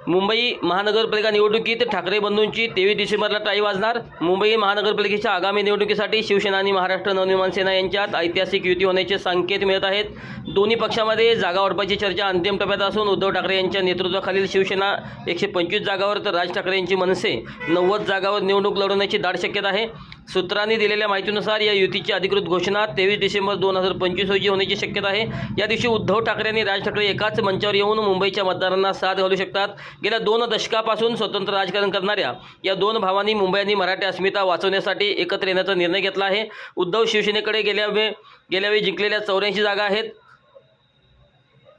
मुंबई महानगरपालिका निवडणुकीत ठाकरे बंधूंची 23 डिसेंबरला टाळी वाजणार। मुंबई महानगरपालिकेच्या आगामी निवडणुकीसाठी शिवसेना आणि महाराष्ट्र नवनिर्माण सेना यांच्यात ऐतिहासिक युती होण्याचे संकेत मिळत आहेत। दोन्ही पक्षांमध्ये जागा वाटपाची चर्चा अंतिम टप्प्यात असून उद्धव ठाकरे यांच्या नेतृत्वाखालील शिवसेना 125 जागांवर तर राज ठाकरे यांची मनसे 90 जागांवर निवडणूक लढवण्याची दाट शक्यता आहे। सूत्रांनी दिलेल्या माहितीनुसार या युतीची अधिकृत घोषणा 23 डिसेंबर 2025 रोजी होण्याची शक्यता आहे। या दिवशी उद्धव ठाकरे आणि राज ठाकरे एकाच मंचावर येऊन मुंबईच्या मतदारांना साथ घालू शकतात। गेल्या 2 दशकापासून स्वतंत्र राजकारण करणाऱ्या या दोन भावांनी मुंबई आणि मराठी अस्मिता वाचवण्यासाठी एकत्र येण्याचा निर्णय घेतला आहे। उद्धव शिवसेनेकडे गेल्यावेळी जिंकलेल्या 84 जागा आहेत,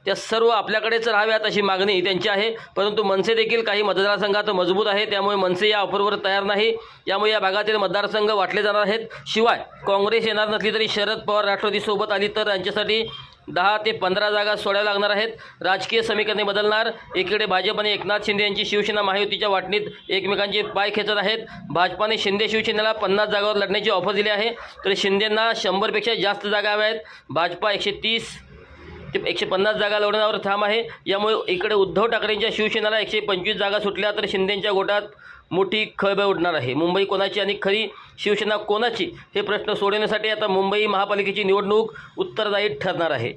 त्या सर्व आपल्याकडेच राहाव्यात अशी मागणी त्यांची आहे। परंतु मनसे देखील काही मतदारसंघात मजबूत आहे, त्यामुळे मनसे या ऑफरवर तयार नाही। यामुळे या भागातील मतदारसंघ वाटले जाणार आहेत। शिवाय काँग्रेस येणार नसली तरी शरद पवार राष्ट्रवादी सोबत आली तर यांच्यासाठी 10 ते 15 जागा सोडाव्या लागणार आहेत। राजकीय समीकरणे बदलणार। एकीकडे भाजप आणि एकनाथ शिंदे यांची शिवसेना महायुतीच्या वाटणीत एकमेकांचे पाय खेचत आहेत। भाजपाने शिंदे शिवसेनेला 50 जागांवर लढण्याची ऑफर दिली आहे, तर शिंदेंना 100 पेक्षा जास्त जागा हव्या आहेत। भाजपा 130 ते 150 जागा लढवण्यावर ठाम आहे। यामुळे इकडे उद्धव ठाकरेंच्या शिवसेनेला 125 जागा सुटल्या तर शिंदेंच्या गोटात मोठी खळबळ उडणार आहे। मुंबई कोणाची आणि खरी शिवसेना कोणाची हे प्रश्न सोडवण्यासाठी आता मुंबई महापालिकेची निवडणूक उत्तरदायी ठरणार आहे।